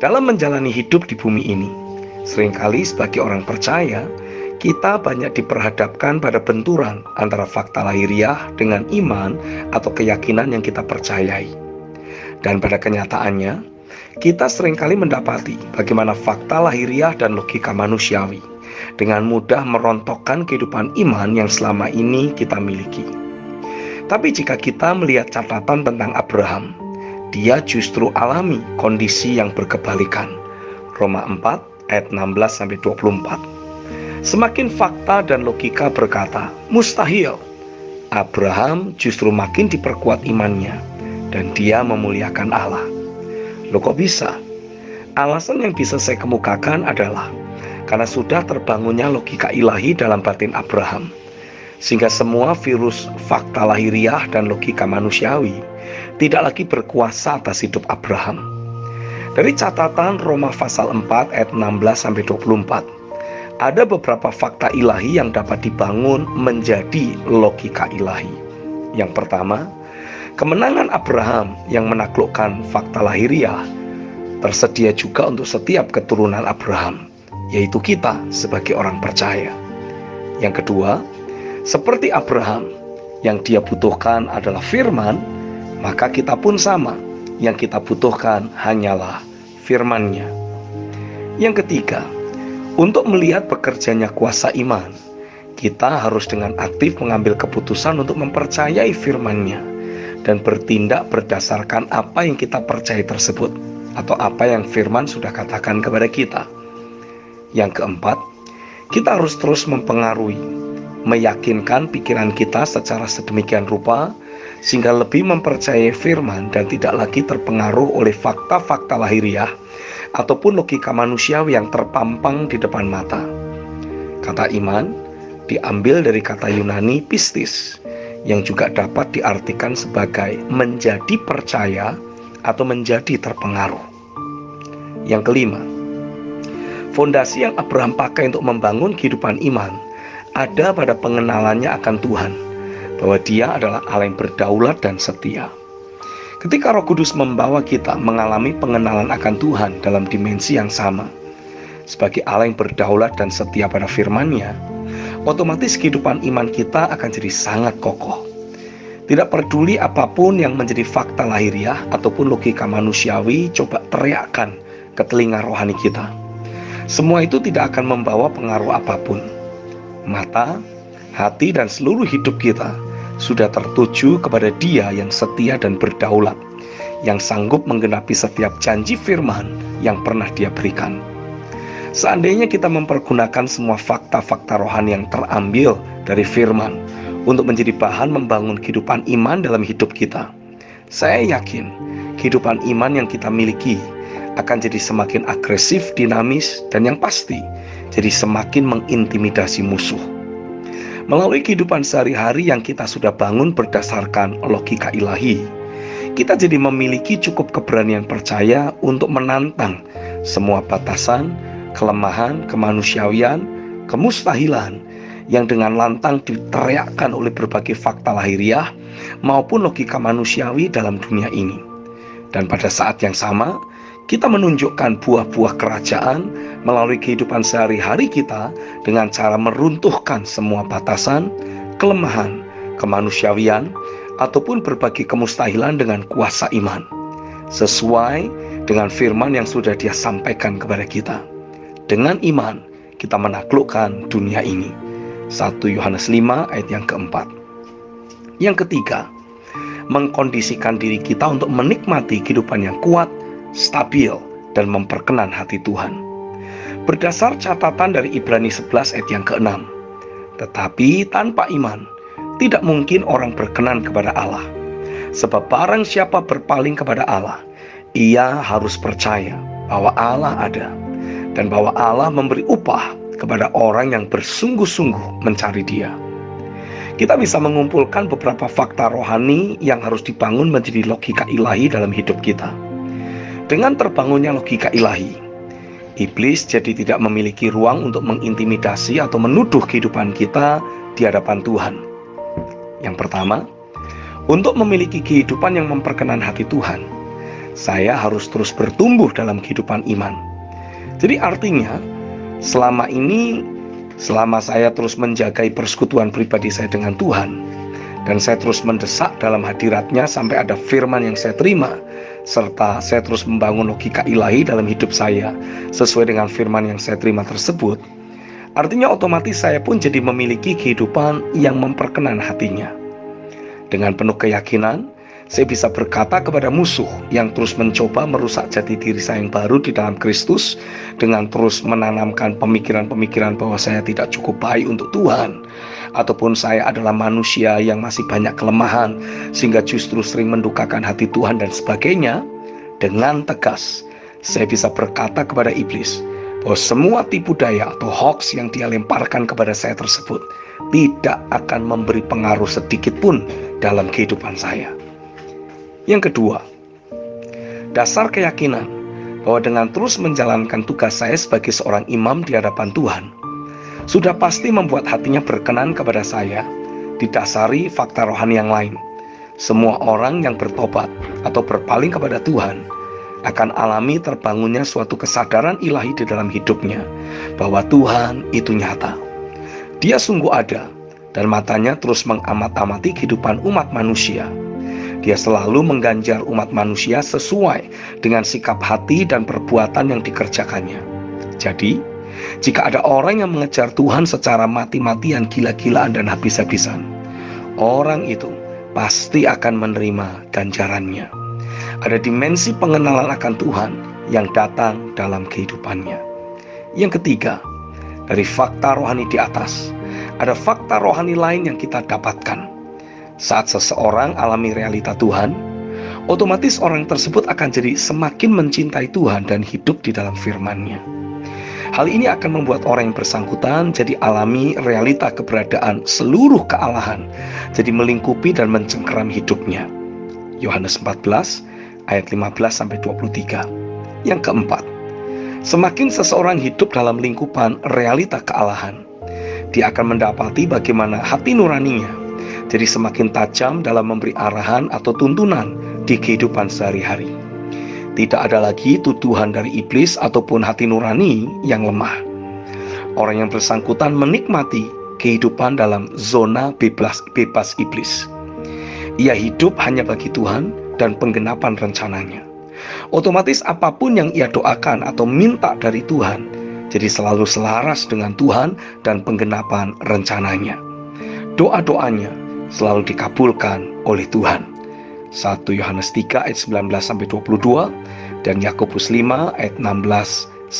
Dalam menjalani hidup di bumi ini, seringkali sebagai orang percaya, kita banyak diperhadapkan pada benturan antara fakta lahiriah dengan iman atau keyakinan yang kita percayai. Dan pada kenyataannya, kita seringkali mendapati bagaimana fakta lahiriah dan logika manusiawi dengan mudah merontokkan kehidupan iman yang selama ini kita miliki. Tapi jika kita melihat catatan tentang Abraham, dia justru alami kondisi yang berkebalikan. Roma 4 ayat 16-24. Semakin fakta dan logika berkata, mustahil, Abraham justru makin diperkuat imannya dan dia memuliakan Allah. Loh kok bisa? Alasan yang bisa saya kemukakan adalah karena sudah terbangunnya logika ilahi dalam batin Abraham, sehingga semua virus fakta lahiriah dan logika manusiawi tidak lagi berkuasa atas hidup Abraham. Dari catatan Roma pasal 4 ayat 16-24, ada beberapa fakta ilahi yang dapat dibangun menjadi logika ilahi. Yang pertama, kemenangan Abraham yang menaklukkan fakta lahiriah tersedia juga untuk setiap keturunan Abraham, yaitu kita sebagai orang percaya. Yang kedua, seperti Abraham, yang dia butuhkan adalah firman, maka kita pun sama, yang kita butuhkan hanyalah firman-Nya. Yang ketiga, untuk melihat bekerjanya kuasa iman, kita harus dengan aktif mengambil keputusan untuk mempercayai firman-Nya dan bertindak berdasarkan apa yang kita percaya tersebut, atau apa yang firman sudah katakan kepada kita. Yang keempat, kita harus terus mempengaruhi, meyakinkan pikiran kita secara sedemikian rupa sehingga lebih mempercayai firman dan tidak lagi terpengaruh oleh fakta-fakta lahiriah ataupun logika manusiawi yang terpampang di depan mata. Kata iman diambil dari kata Yunani pistis, yang juga dapat diartikan sebagai menjadi percaya atau menjadi terpengaruh. Yang kelima, fondasi yang Abraham pakai untuk membangun kehidupan iman ada pada pengenalannya akan Tuhan, bahwa dia adalah Allah yang berdaulat dan setia. Ketika Roh Kudus membawa kita mengalami pengenalan akan Tuhan dalam dimensi yang sama, sebagai Allah yang berdaulat dan setia pada firman-Nya, otomatis kehidupan iman kita akan jadi sangat kokoh. Tidak peduli apapun yang menjadi fakta lahiriah ataupun logika manusiawi coba teriakkan ke telinga rohani kita, semua itu tidak akan membawa pengaruh apapun. Mata, hati, dan seluruh hidup kita sudah tertuju kepada Dia yang setia dan berdaulat, yang sanggup menggenapi setiap janji firman yang pernah Dia berikan. Seandainya kita mempergunakan semua fakta-fakta rohani yang terambil dari firman untuk menjadi bahan membangun kehidupan iman dalam hidup kita, saya yakin kehidupan iman yang kita miliki akan jadi semakin agresif, dinamis, dan yang pasti jadi semakin mengintimidasi musuh. Melalui kehidupan sehari-hari yang kita sudah bangun berdasarkan logika ilahi, kita jadi memiliki cukup keberanian percaya untuk menantang semua batasan, kelemahan, kemanusiawian, kemustahilan yang dengan lantang diteriakkan oleh berbagai fakta lahiriah maupun logika manusiawi dalam dunia ini. Dan pada saat yang sama, kita menunjukkan buah-buah kerajaan melalui kehidupan sehari-hari kita dengan cara meruntuhkan semua batasan, kelemahan, kemanusiawian, ataupun berbagai kemustahilan dengan kuasa iman, sesuai dengan firman yang sudah Dia sampaikan kepada kita. Dengan iman, kita menaklukkan dunia ini. 1 Yohanes 5 ayat yang keempat. Yang ketiga, mengkondisikan diri kita untuk menikmati kehidupan yang kuat, stabil, dan memperkenan hati Tuhan. Berdasar catatan dari Ibrani 11 ayat yang ke-6, tetapi tanpa iman tidak mungkin orang berkenan kepada Allah. Sebab barang siapa berpaling kepada Allah, ia harus percaya bahwa Allah ada, dan bahwa Allah memberi upah kepada orang yang bersungguh-sungguh mencari Dia. Kita bisa mengumpulkan beberapa fakta rohani yang harus dibangun menjadi logika ilahi dalam hidup kita. Dengan terbangunnya logika ilahi, iblis jadi tidak memiliki ruang untuk mengintimidasi atau menuduh kehidupan kita di hadapan Tuhan. Yang pertama, untuk memiliki kehidupan yang memperkenan hati Tuhan, saya harus terus bertumbuh dalam kehidupan iman. Jadi artinya, selama saya terus menjaga persekutuan pribadi saya dengan Tuhan, dan saya terus mendesak dalam hadirat-Nya sampai ada firman yang saya terima, serta saya terus membangun logika ilahi dalam hidup saya sesuai dengan firman yang saya terima tersebut, artinya otomatis saya pun jadi memiliki kehidupan yang memperkenan hati-Nya. Dengan penuh keyakinan, saya bisa berkata kepada musuh yang terus mencoba merusak jati diri saya yang baru di dalam Kristus, dengan terus menanamkan pemikiran-pemikiran bahwa saya tidak cukup baik untuk Tuhan, ataupun saya adalah manusia yang masih banyak kelemahan sehingga justru sering mendukakan hati Tuhan dan sebagainya. Dengan tegas saya bisa berkata kepada iblis bahwa semua tipu daya atau hoax yang dia lemparkan kepada saya tersebut tidak akan memberi pengaruh sedikit pun dalam kehidupan saya. Yang kedua, dasar keyakinan bahwa dengan terus menjalankan tugas saya sebagai seorang imam di hadapan Tuhan, sudah pasti membuat hatinya berkenan kepada saya, didasari fakta rohani yang lain. Semua orang yang bertobat atau berpaling kepada Tuhan akan alami terbangunnya suatu kesadaran ilahi di dalam hidupnya, bahwa Tuhan itu nyata. Dia sungguh ada, dan matanya terus mengamat-amati kehidupan umat manusia. Dia selalu mengganjar umat manusia sesuai dengan sikap hati dan perbuatan yang dikerjakannya. Jadi, jika ada orang yang mengejar Tuhan secara mati-matian, gila-gilaan, dan habis-habisan, orang itu pasti akan menerima ganjarannya. Ada dimensi pengenalan akan Tuhan yang datang dalam kehidupannya. Yang ketiga, dari fakta rohani di atas, ada fakta rohani lain yang kita dapatkan. Saat seseorang alami realita Tuhan, otomatis orang tersebut akan jadi semakin mencintai Tuhan dan hidup di dalam firman-Nya. Hal ini akan membuat orang yang bersangkutan jadi alami realita keberadaan seluruh kealahan, jadi melingkupi dan mencengkeram hidupnya. Yohanes 14 ayat 15-23. Yang keempat, semakin seseorang hidup dalam lingkupan realita kealahan, dia akan mendapati bagaimana hati nuraninya jadi semakin tajam dalam memberi arahan atau tuntunan di kehidupan sehari-hari. Tidak ada lagi tuduhan dari iblis ataupun hati nurani yang lemah. Orang yang bersangkutan menikmati kehidupan dalam zona bebas iblis. Ia hidup hanya bagi Tuhan dan penggenapan rencananya. Otomatis apapun yang ia doakan atau minta dari Tuhan jadi selalu selaras dengan Tuhan dan penggenapan rencananya. Doa-doanya selalu dikabulkan oleh Tuhan. 1 Yohanes 3 ayat 19-22 dan Yakobus 5 ayat 16-18.